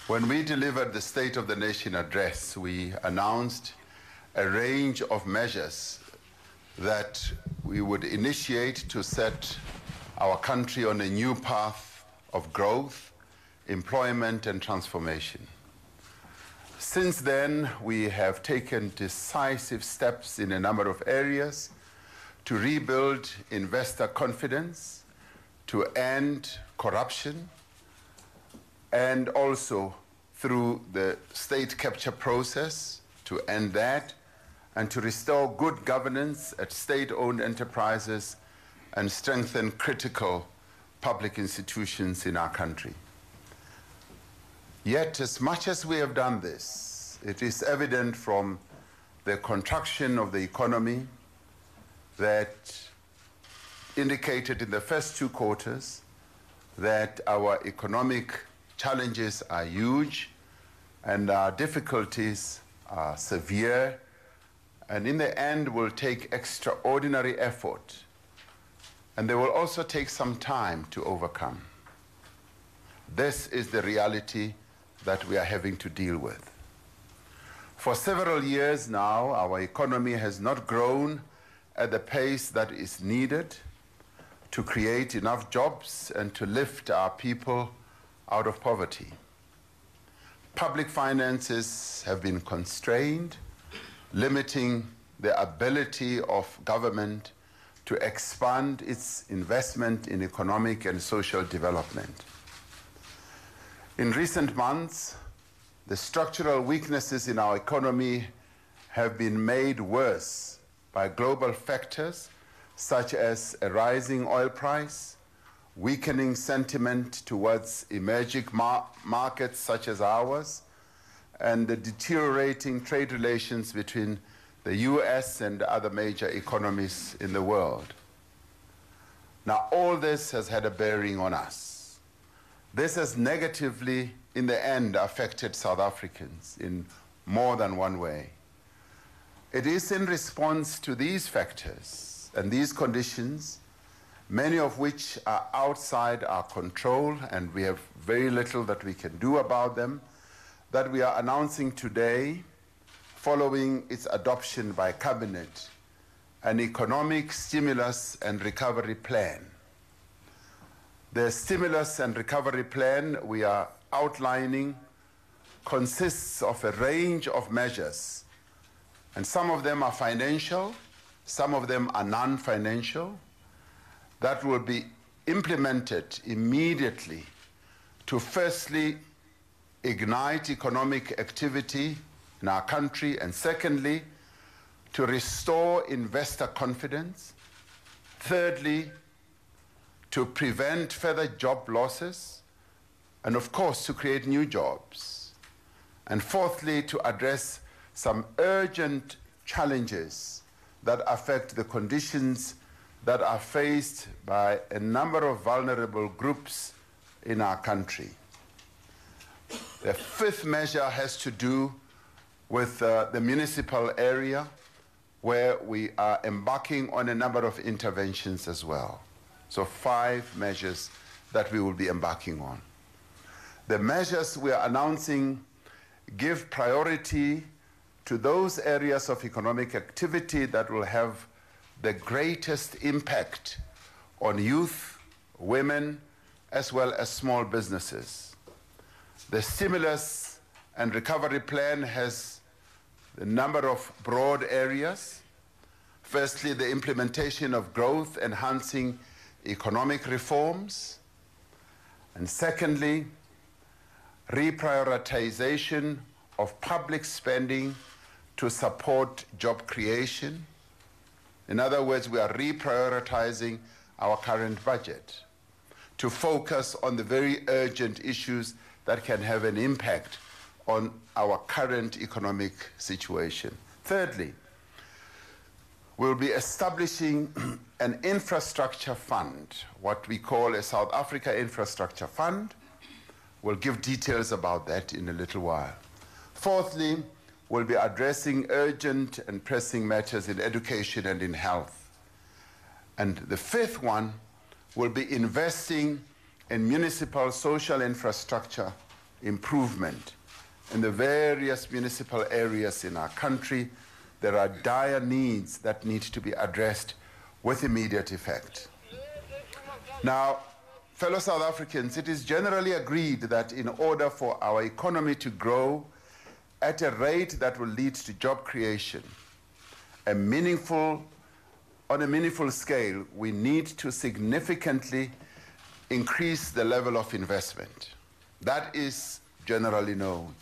When we delivered the State of the Nation address, we announced a range of measures that we would initiate to set our country on a new path of growth, employment, and transformation. Since then, we have taken decisive steps in a number of areas to rebuild investor confidence, to end corruption, and also through the state capture process to end that, and to restore good governance at state-owned enterprises and strengthen critical public institutions in our country. Yet, as much as we have done this, it is evident from the contraction of the economy that indicated in the first two quarters that our economic challenges are huge and our difficulties are severe, and in the end will take extraordinary effort, and they will also take some time to overcome. This is the reality that we are having to deal with. For several years now, our economy has not grown at the pace that is needed to create enough jobs and to lift our people out of poverty. Public finances have been constrained, limiting the ability of government to expand its investment in economic and social development. In recent months, the structural weaknesses in our economy have been made worse by global factors such as a rising oil price, weakening sentiment towards emerging markets such as ours, and the deteriorating trade relations between the US and other major economies in the world. Now, all this has had a bearing on us. This has negatively, in the end, affected South Africans in more than one way. It is in response to these factors and these conditions, many of which are outside our control and we have very little that we can do about them, that we are announcing today, following its adoption by Cabinet, an economic stimulus and recovery plan. The stimulus and recovery plan we are outlining consists of a range of measures, and some of them are financial, some of them are non-financial, that will be implemented immediately to firstly ignite economic activity in our country, and secondly, to restore investor confidence, thirdly, to prevent further job losses, and of course to create new jobs, and fourthly, to address some urgent challenges that affect the conditions that are faced by a number of vulnerable groups in our country. The fifth measure has to do with the municipal area, where we are embarking on a number of interventions as well. So 5 measures that we will be embarking on. The measures we are announcing give priority to those areas of economic activity that will have the greatest impact on youth, women, as well as small businesses. The stimulus and recovery plan has a number of broad areas. Firstly, the implementation of growth-enhancing economic reforms. And secondly, reprioritization of public spending to support job creation. In other words, we are reprioritizing our current budget to focus on the very urgent issues that can have an impact on our current economic situation. Thirdly, we'll be establishing an infrastructure fund, what we call a South Africa Infrastructure Fund. We'll give details about that in a little while. Fourthly, we'll be addressing urgent and pressing matters in education and in health. And the fifth one will be investing in municipal social infrastructure improvement in the various municipal areas in our country. There are dire needs that need to be addressed with immediate effect. Now, fellow South Africans, it is generally agreed that in order for our economy to grow at a rate that will lead to job creation, on a meaningful scale, we need to significantly increase the level of investment. That is generally known.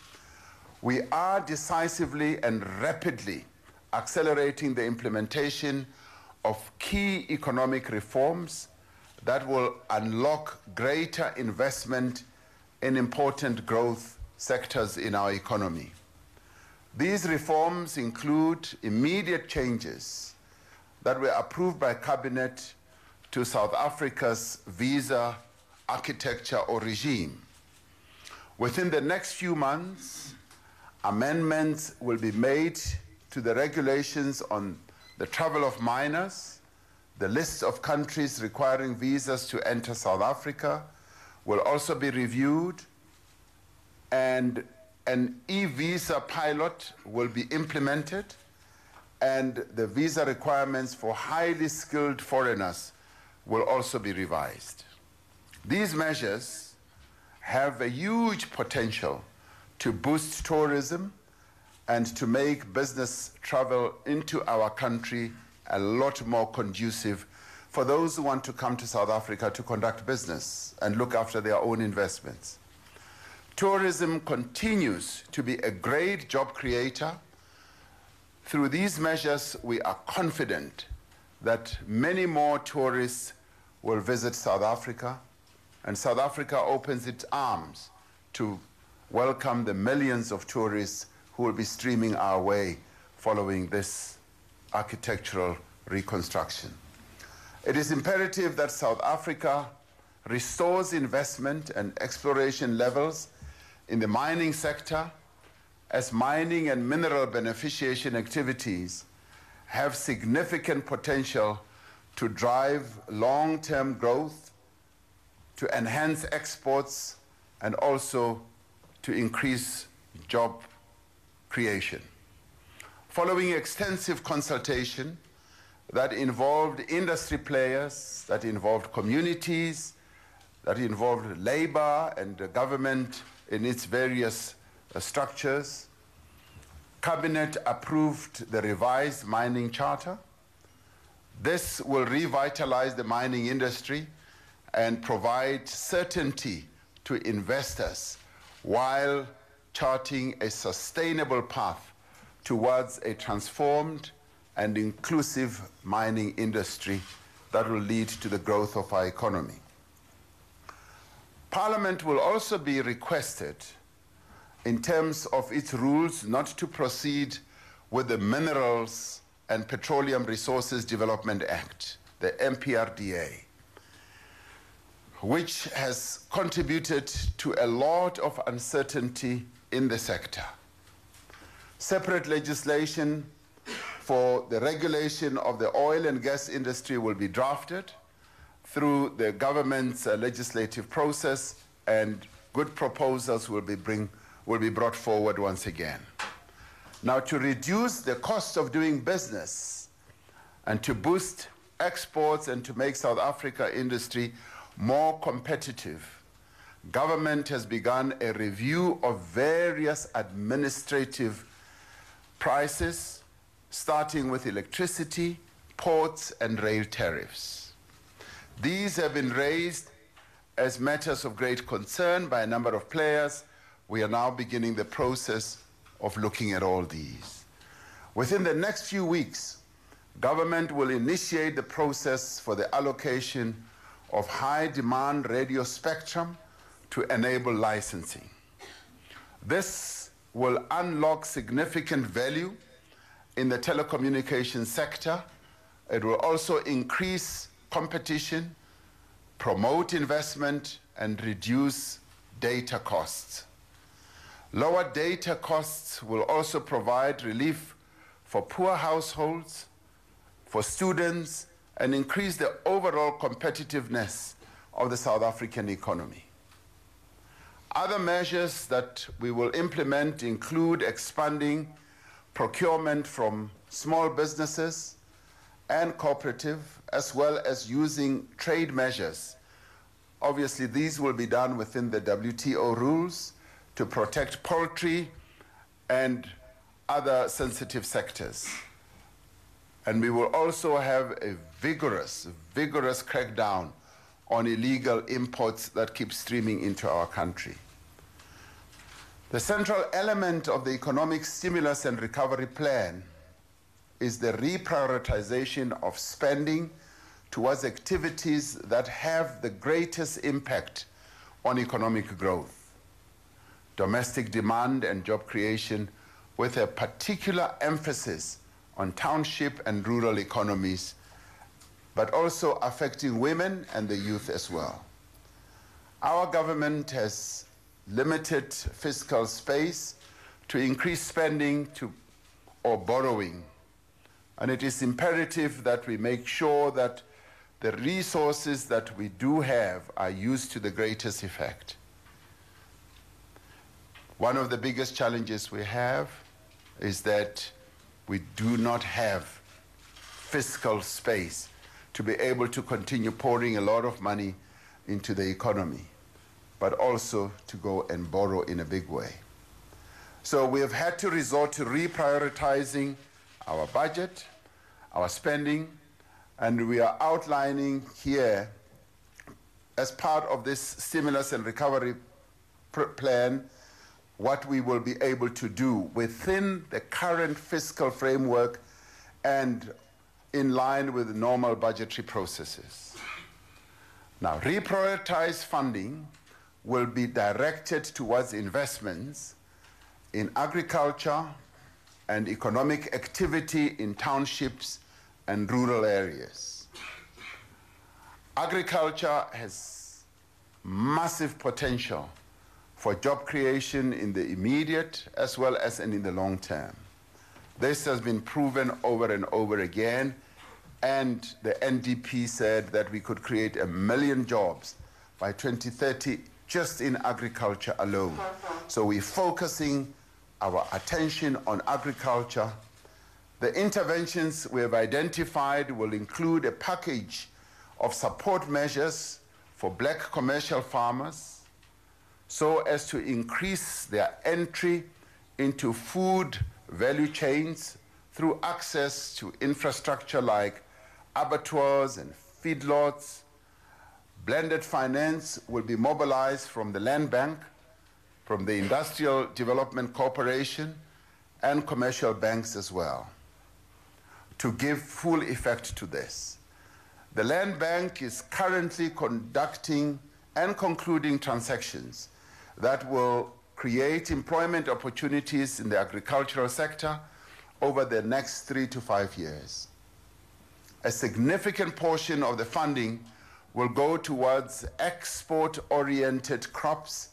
We are decisively and rapidly accelerating the implementation of key economic reforms that will unlock greater investment in important growth sectors in our economy. These reforms include immediate changes that were approved by Cabinet to South Africa's visa architecture or regime. Within the next few months, amendments will be made to the regulations on the travel of minors. The list of countries requiring visas to enter South Africa will also be reviewed, and an e-visa pilot will be implemented, and the visa requirements for highly skilled foreigners will also be revised. These measures have a huge potential to boost tourism and to make business travel into our country a lot more conducive for those who want to come to South Africa to conduct business and look after their own investments. Tourism continues to be a great job creator. Through these measures, we are confident that many more tourists will visit South Africa, and South Africa opens its arms to welcome the millions of tourists who will be streaming our way following this architectural reconstruction. It is imperative that South Africa restores investment and exploration levels in the mining sector, as mining and mineral beneficiation activities have significant potential to drive long-term growth, to enhance exports, and also to increase job creation. Following extensive consultation that involved industry players, that involved communities, that involved labor and the government in its various structures, Cabinet approved the revised mining charter. This will revitalize the mining industry and provide certainty to investors while charting a sustainable path towards a transformed and inclusive mining industry that will lead to the growth of our economy. Parliament will also be requested in terms of its rules not to proceed with the Minerals and Petroleum Resources Development Act, the MPRDA, which has contributed to a lot of uncertainty in the sector. Separate legislation for the regulation of the oil and gas industry will be drafted through the government's legislative process, and good proposals will be brought forward once again. Now, to reduce the cost of doing business and to boost exports and to make South Africa industry more competitive, government has begun a review of various administrative prices, starting with electricity, ports, and rail tariffs. These have been raised as matters of great concern by a number of players. We are now beginning the process of looking at all these. Within the next few weeks, government will initiate the process for the allocation of high-demand radio spectrum to enable licensing. This will unlock significant value in the telecommunications sector. It will also increase competition, promote investment, and reduce data costs. Lower data costs will also provide relief for poor households, for students, and increase the overall competitiveness of the South African economy. Other measures that we will implement include expanding procurement from small businesses and cooperative, as well as using trade measures. Obviously, these will be done within the WTO rules to protect poultry and other sensitive sectors. And we will also have a vigorous crackdown on illegal imports that keep streaming into our country. The central element of the economic stimulus and recovery plan is the reprioritization of spending towards activities that have the greatest impact on economic growth, domestic demand and job creation, with a particular emphasis on township and rural economies, but also affecting women and the youth as well. Our government has limited fiscal space to increase spending or borrowing, and it is imperative that we make sure that the resources that we do have are used to the greatest effect. One of the biggest challenges we have is that we do not have fiscal space to be able to continue pouring a lot of money into the economy, but also to go and borrow in a big way. So we have had to resort to reprioritizing our budget, our spending, and we are outlining here, as part of this stimulus and recovery plan, what we will be able to do within the current fiscal framework and in line with normal budgetary processes. Now, reprioritized funding will be directed towards investments in agriculture and economic activity in townships and rural areas. Agriculture has massive potential for job creation in the immediate as well as in the long term. This has been proven over and over again, and the NDP said that we could create 1 million jobs by 2030 just in agriculture alone. So we're focusing our attention on agriculture. The interventions we have identified will include a package of support measures for black commercial farmers so as to increase their entry into food value chains through access to infrastructure like abattoirs and feedlots. Blended finance will be mobilized from the Land Bank, from the Industrial Development Corporation, and commercial banks as well, to give full effect to this. The Land Bank is currently conducting and concluding transactions that will create employment opportunities in the agricultural sector over the next 3 to 5 years. A significant portion of the funding will go towards export-oriented crops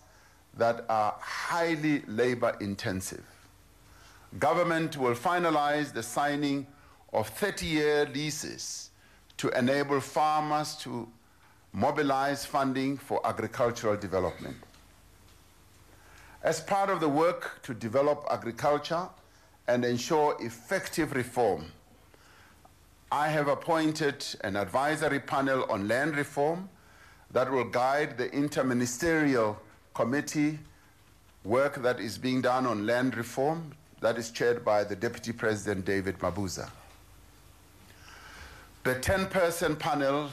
that are highly labor-intensive. Government will finalize the signing of 30-year leases to enable farmers to mobilize funding for agricultural development. As part of the work to develop agriculture and ensure effective reform, I have appointed an advisory panel on land reform that will guide the interministerial committee work that is being done on land reform that is chaired by the Deputy President David Mabuza. The 10-person panel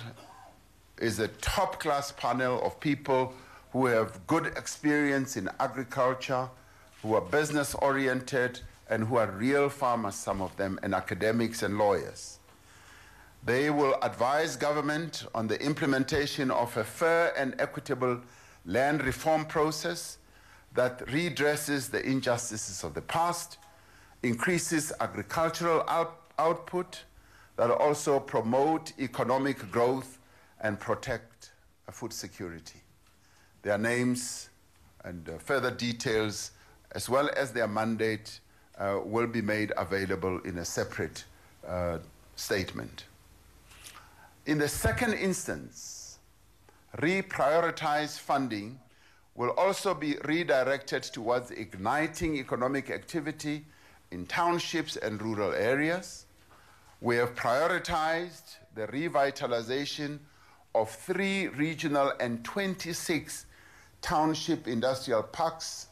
is a top-class panel of people who have good experience in agriculture, who are business-oriented, and who are real farmers, some of them, and academics and lawyers. They will advise government on the implementation of a fair and equitable land reform process that redresses the injustices of the past, increases agricultural output, that also promote economic growth and protect food security. Their names and further details, as well as their mandate, will be made available in a separate statement. In the second instance, reprioritized funding will also be redirected towards igniting economic activity in townships and rural areas. We have prioritized the revitalization of 3 regional and 26 township industrial parks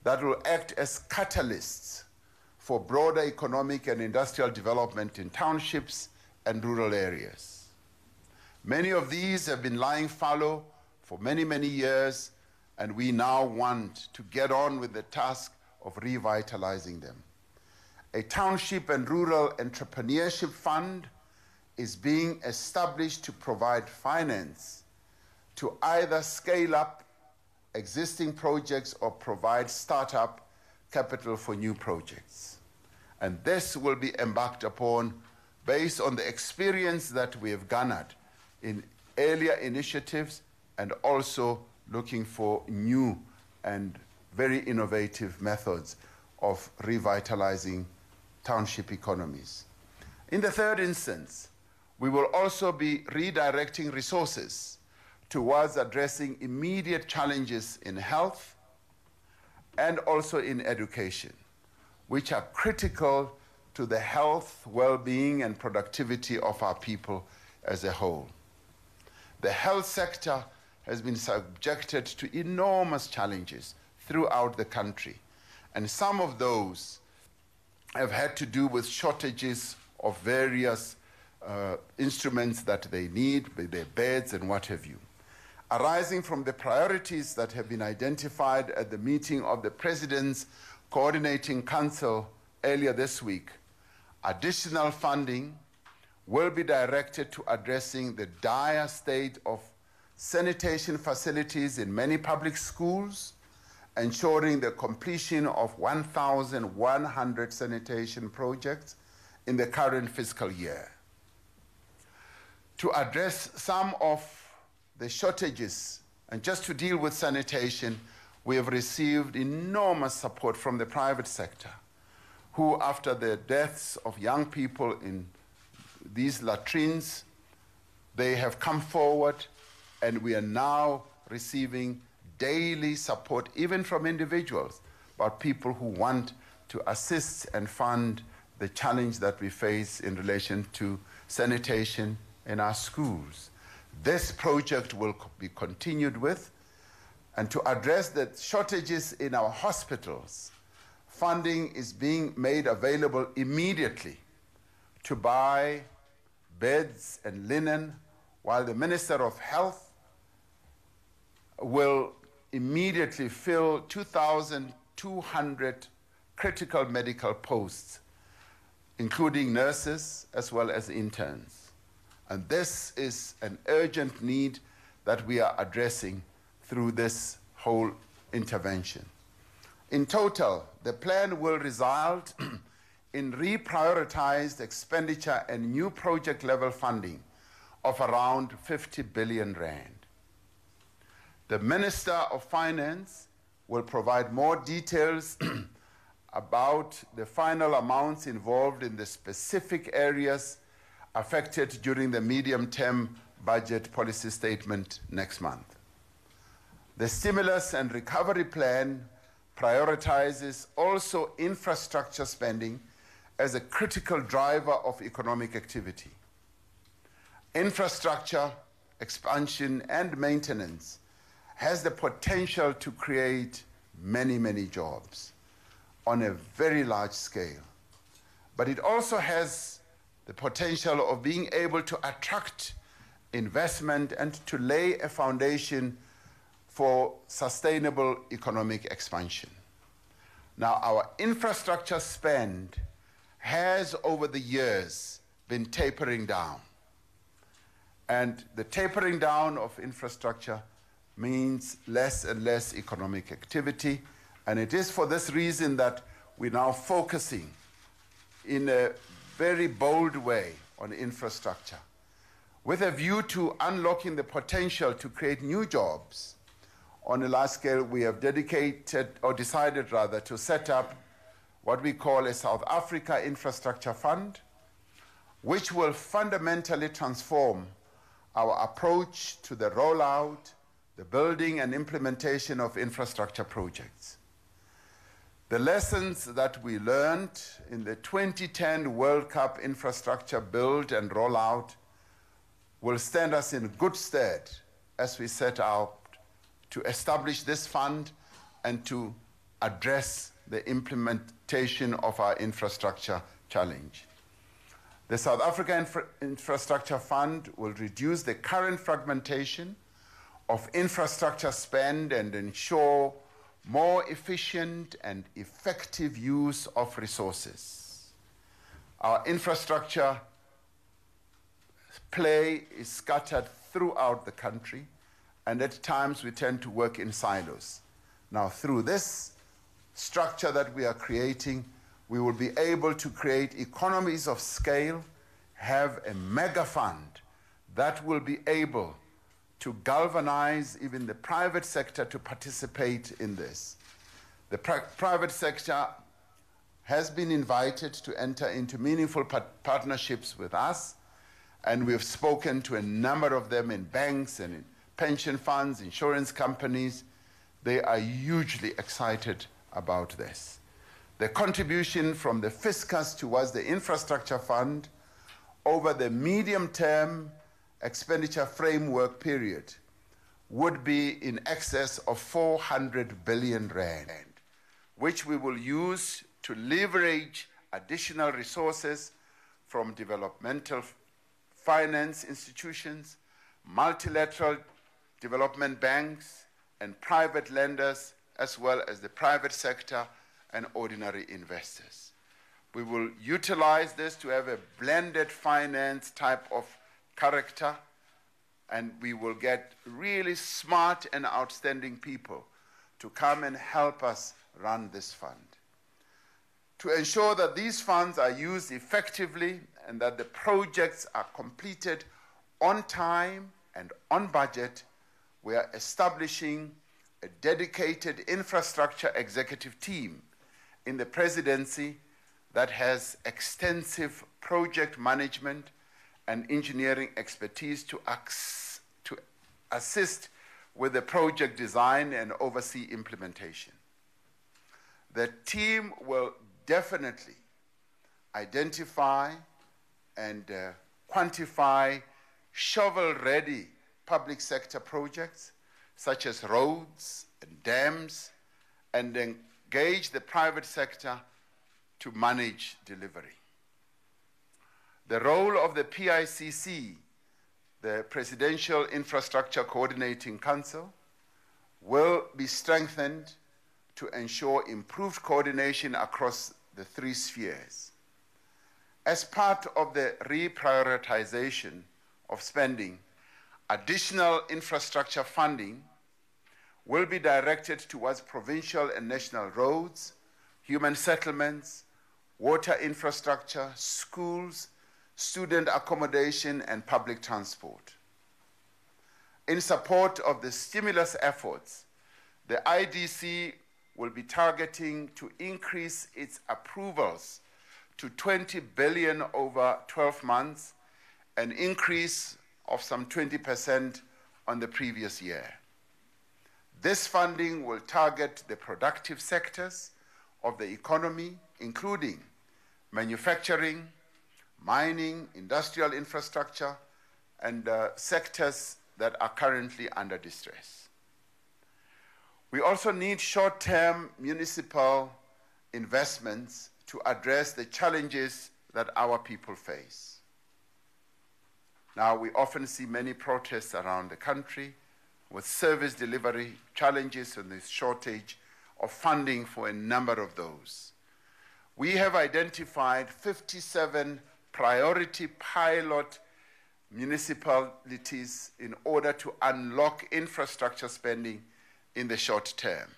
that will act as catalysts for broader economic and industrial development in townships and rural areas. Many of these have been lying fallow for many, many years, and we now want to get on with the task of revitalizing them. A township and rural entrepreneurship fund is being established to provide finance to either scale up existing projects or provide startup capital for new projects. And this will be embarked upon based on the experience that we have garnered in earlier initiatives and also looking for new and very innovative methods of revitalizing township economies. In the third instance, we will also be redirecting resources towards addressing immediate challenges in health and also in education, which are critical to the health, well-being, and productivity of our people as a whole. The health sector has been subjected to enormous challenges throughout the country, and some of those have had to do with shortages of various instruments that they need, their beds and what have you. Arising from the priorities that have been identified at the meeting of the President's Coordinating Council earlier this week, additional funding will be directed to addressing the dire state of sanitation facilities in many public schools, ensuring the completion of 1,100 sanitation projects in the current fiscal year. To address some of the shortages, and just to deal with sanitation, we have received enormous support from the private sector, who, after the deaths of young people in these latrines, they have come forward, and we are now receiving daily support, even from individuals, but people who want to assist and fund the challenge that we face in relation to sanitation in our schools. This project will be continued with, and to address the shortages in our hospitals, funding is being made available immediately to buy beds and linen, while the Minister of Health will immediately fill 2,200 critical medical posts, including nurses as well as interns. And this is an urgent need that we are addressing through this whole intervention. In total, the plan will result in reprioritized expenditure and new project level funding of around 50 billion rand. The Minister of Finance will provide more details about the final amounts involved in the specific areas affected during the medium-term budget policy statement next month. The stimulus and recovery plan prioritizes also infrastructure spending as a critical driver of economic activity. Infrastructure expansion and maintenance has the potential to create many, many jobs on a very large scale. But it also has the potential of being able to attract investment and to lay a foundation for sustainable economic expansion. Now, our infrastructure spend has over the years been tapering down. And the tapering down of infrastructure means less and less economic activity. And it is for this reason that we're now focusing in a very bold way on infrastructure, with a view to unlocking the potential to create new jobs. On a large scale, we have decided to set up what we call a South Africa Infrastructure Fund, which will fundamentally transform our approach to the rollout, the building and implementation of infrastructure projects. The lessons that we learned in the 2010 World Cup infrastructure build and rollout will stand us in good stead as we set out to establish this fund and to address the implementation of our infrastructure challenge. The South Africa Infrastructure Fund will reduce the current fragmentation of infrastructure spend and ensure more efficient and effective use of resources. Our infrastructure play is scattered throughout the country, and at times we tend to work in silos. Now, through this structure that we are creating, we will be able to create economies of scale, have a mega fund that will be able to galvanize even the private sector to participate in this. The private sector has been invited to enter into meaningful partnerships with us, and we've spoken to a number of them in banks and in pension funds, insurance companies. They are hugely excited about this. The contribution from the fiscus towards the infrastructure fund over the medium-term expenditure framework period would be in excess of 400 billion rand, which we will use to leverage additional resources from developmental finance institutions, multilateral development banks, and private lenders, as well as the private sector and ordinary investors. We will utilize this to have a blended finance type of character, and we will get really smart and outstanding people to come and help us run this fund. To ensure that these funds are used effectively and that the projects are completed on time and on budget, we are establishing a dedicated infrastructure executive team in the presidency that has extensive project management and engineering expertise to assist with the project design and oversee implementation. The team will definitely identify and quantify shovel-ready public sector projects such as roads and dams, and engage the private sector to manage delivery. The role of the PICC, the Presidential Infrastructure Coordinating Council, will be strengthened to ensure improved coordination across the three spheres. As part of the reprioritization of spending, additional infrastructure funding will be directed towards provincial and national roads, human settlements, water infrastructure, schools, student accommodation, and public transport. In support of the stimulus efforts, the IDC will be targeting to increase its approvals to 20 billion over 12 months, an increase of some 20% on the previous year. This funding will target the productive sectors of the economy, including manufacturing, mining, industrial infrastructure, and sectors that are currently under distress. We also need short-term municipal investments to address the challenges that our people face. Now, we often see many protests around the country with service delivery challenges and the shortage of funding for a number of those. We have identified 57 priority pilot municipalities in order to unlock infrastructure spending in the short term.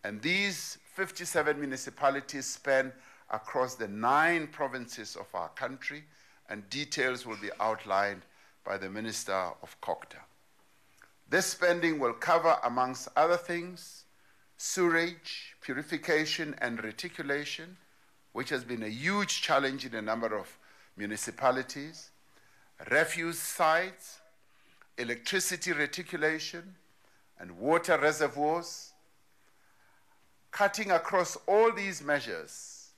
And these 57 municipalities span across the 9 provinces of our country, and details will be outlined by the Minister of COGTA. This spending will cover, amongst other things, sewage, purification and reticulation, which has been a huge challenge in a number of municipalities, refuse sites, electricity reticulation, and water reservoirs. Cutting across all these measures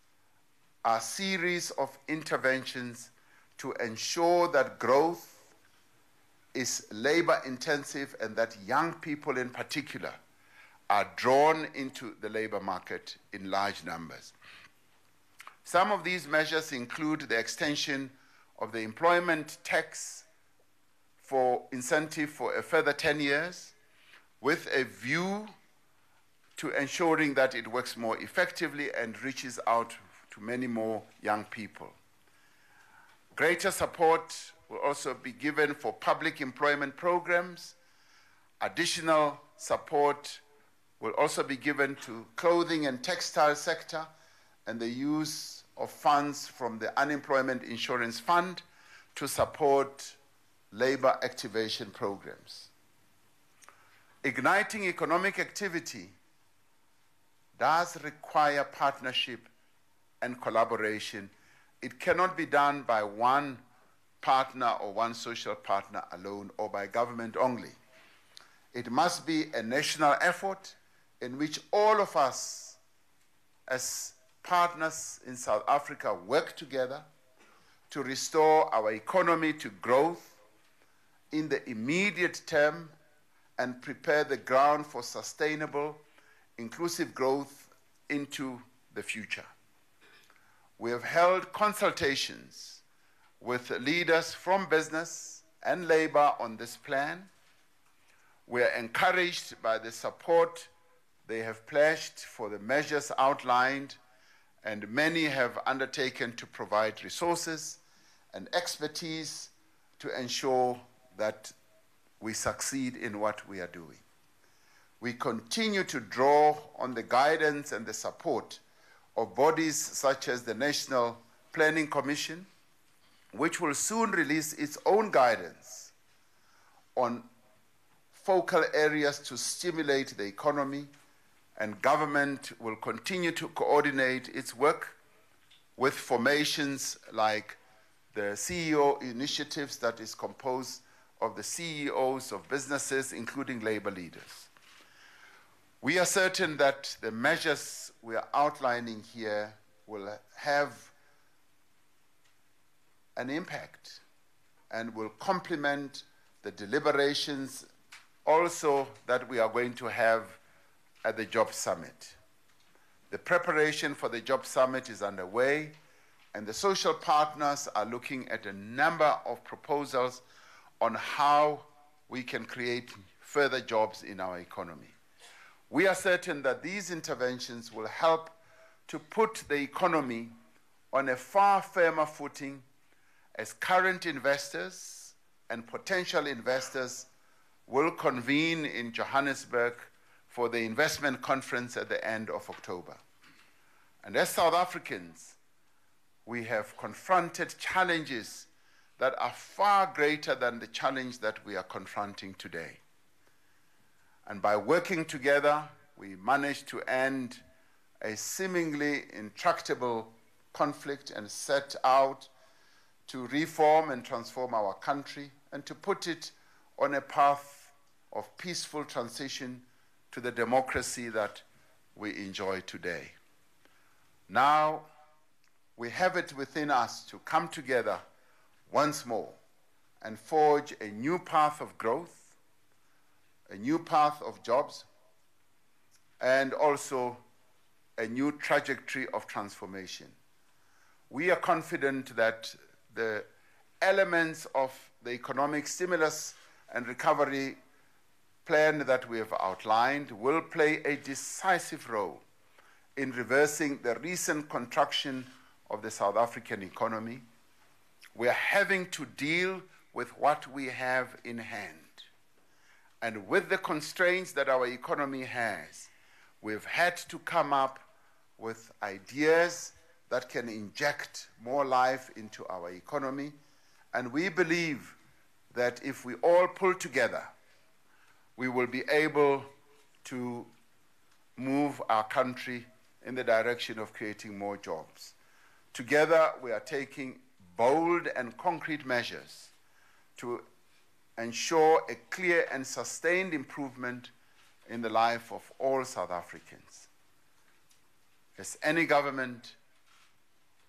are a series of interventions to ensure that growth is labor intensive and that young people in particular are drawn into the labor market in large numbers. Some of these measures include the extension of the employment tax for incentive for a further 10 years, with a view to ensuring that it works more effectively and reaches out to many more young people. Greater support will also be given for public employment programs. Additional support will also be given to clothing and textile sector and the use of funds from the Unemployment Insurance Fund to support labor activation programs. Igniting economic activity does require partnership and collaboration. It cannot be done by one partner or one social partner alone or by government only. It must be a national effort in which all of us as partners in South Africa work together to restore our economy to growth in the immediate term and prepare the ground for sustainable, inclusive growth into the future. We have held consultations with leaders from business and labor on this plan. We are encouraged by the support they have pledged for the measures outlined, and many have undertaken to provide resources and expertise to ensure that we succeed in what we are doing. We continue to draw on the guidance and the support of bodies such as the National Planning Commission, which will soon release its own guidance on focal areas to stimulate the economy, and government will continue to coordinate its work with formations like the CEO initiatives that is composed of the CEOs of businesses, including labor leaders. We are certain that the measures we are outlining here will have an impact and will complement the deliberations also that we are going to have at the Job Summit. The preparation for the Job Summit is underway, and the social partners are looking at a number of proposals on how we can create further jobs in our economy. We are certain that these interventions will help to put the economy on a far firmer footing as current investors and potential investors will convene in Johannesburg for the investment conference at the end of October. And as South Africans, we have confronted challenges that are far greater than the challenge that we are confronting today. And by working together, we managed to end a seemingly intractable conflict and set out to reform and transform our country and to put it on a path of peaceful transition to the democracy that we enjoy today. Now, we have it within us to come together once more and forge a new path of growth, a new path of jobs, and also a new trajectory of transformation. We are confident that the elements of the economic stimulus and recovery plan that we have outlined will play a decisive role in reversing the recent contraction of the South African economy. We are having to deal with what we have in hand. And with the constraints that our economy has, we've had to come up with ideas that can inject more life into our economy. And we believe that if we all pull together, we will be able to move our country in the direction of creating more jobs. Together, we are taking bold and concrete measures to ensure a clear and sustained improvement in the life of all South Africans. As any government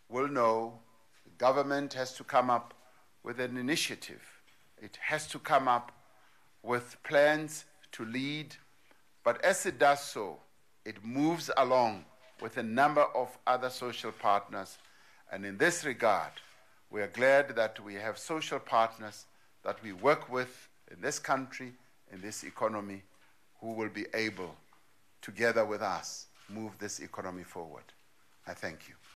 will know, the government has to come up with an initiative. It has to come up with plans to lead, but as it does so, it moves along with a number of other social partners, and in this regard, we are glad that we have social partners that we work with in this country, in this economy, who will be able, together with us, move this economy forward. I thank you.